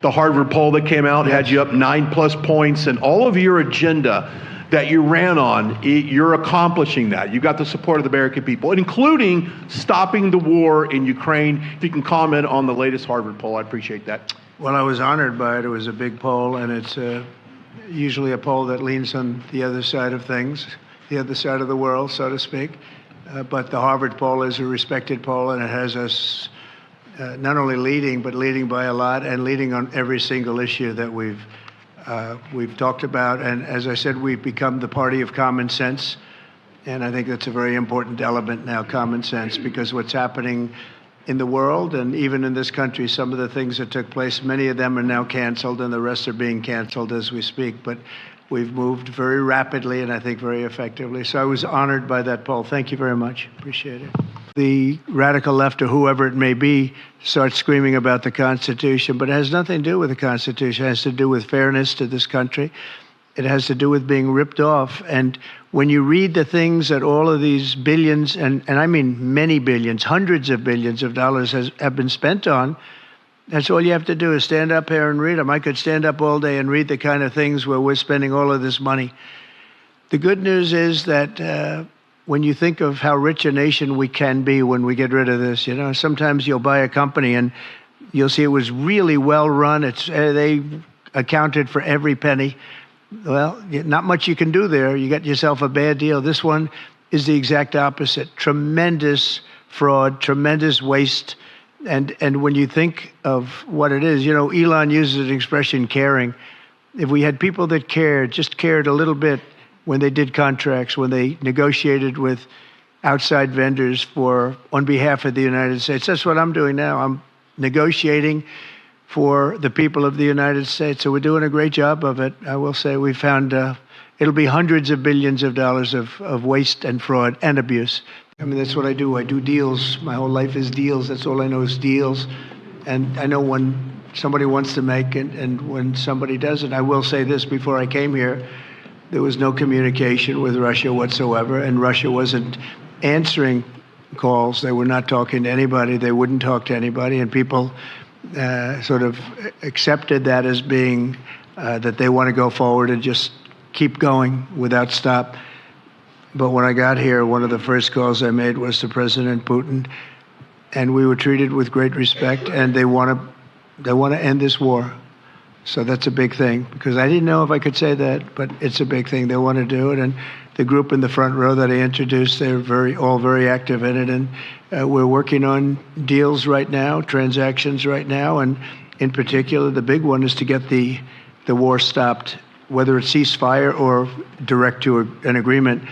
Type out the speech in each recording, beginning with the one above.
The Harvard poll that came out had you up 9+ points, and all of your agenda that you ran on, you're accomplishing that. You got the support of the American people, including stopping the war in Ukraine. If you can comment on the latest Harvard poll, I'd appreciate that. Well, I was honored by it. It was a big poll, and it's usually a poll that leans on the other side of things, the other side of the world, so to speak. But the Harvard poll is a respected poll, and it has us not only leading, but leading by a lot, and leading on every single issue that we've talked about. And as I said, we've become the party of common sense. And I think that's a very important element now, common sense, because what's happening in the world and even in this country, some of the things that took place, many of them are now canceled, and the rest are being canceled as we speak. But we've moved very rapidly and I think very effectively. So I was honored by that poll. Thank you very much. Appreciate it. The radical left, or whoever it may be, starts screaming about the Constitution, but it has nothing to do with the Constitution. It has to do with fairness to this country. It has to do with being ripped off. And when you read the things that all of these billions, and I mean many billions, hundreds of billions of dollars have been spent on, that's all you have to do is stand up here and read them. I could stand up all day and read the kind of things where we're spending all of this money. The good news is that when you think of how rich a nation we can be when we get rid of this, sometimes you'll buy a company and you'll see it was really well run. They accounted for every penny. Well, not much you can do there. You got yourself a bad deal. This one is the exact opposite. Tremendous fraud, tremendous waste. And when you think of what it is, Elon uses an expression, caring. If we had people that just cared a little bit when they did contracts, when they negotiated with outside vendors on behalf of the United States. That's what I'm doing now. I'm negotiating for the people of the United States. So we're doing a great job of it. I will say we found it'll be hundreds of billions of dollars of waste and fraud and abuse. I mean, that's what I do. I do deals. My whole life is deals. That's all I know is deals. And I know when somebody wants to make it and when somebody doesn't. I will say this, before I came here, there was no communication with Russia whatsoever, and Russia wasn't answering calls. They were not talking to anybody. They wouldn't talk to anybody, and people sort of accepted that as being that they want to go forward and just keep going without stop. But when I got here, one of the first calls I made was to President Putin, and we were treated with great respect, and they want to end this war. So that's a big thing, because I didn't know if I could say that, but it's a big thing. They want to do it. And the group in the front row that I introduced, they're all very active in it. And we're working on deals right now, transactions right now. And in particular, the big one is to get the war stopped, whether it's ceasefire or direct to an agreement.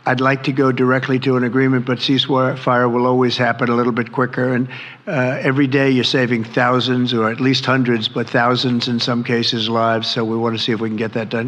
I'd like to go directly to an agreement, but ceasefire will always happen a little bit quicker. And every day you're saving thousands, or at least hundreds, but thousands in some cases lives. So we want to see if we can get that done.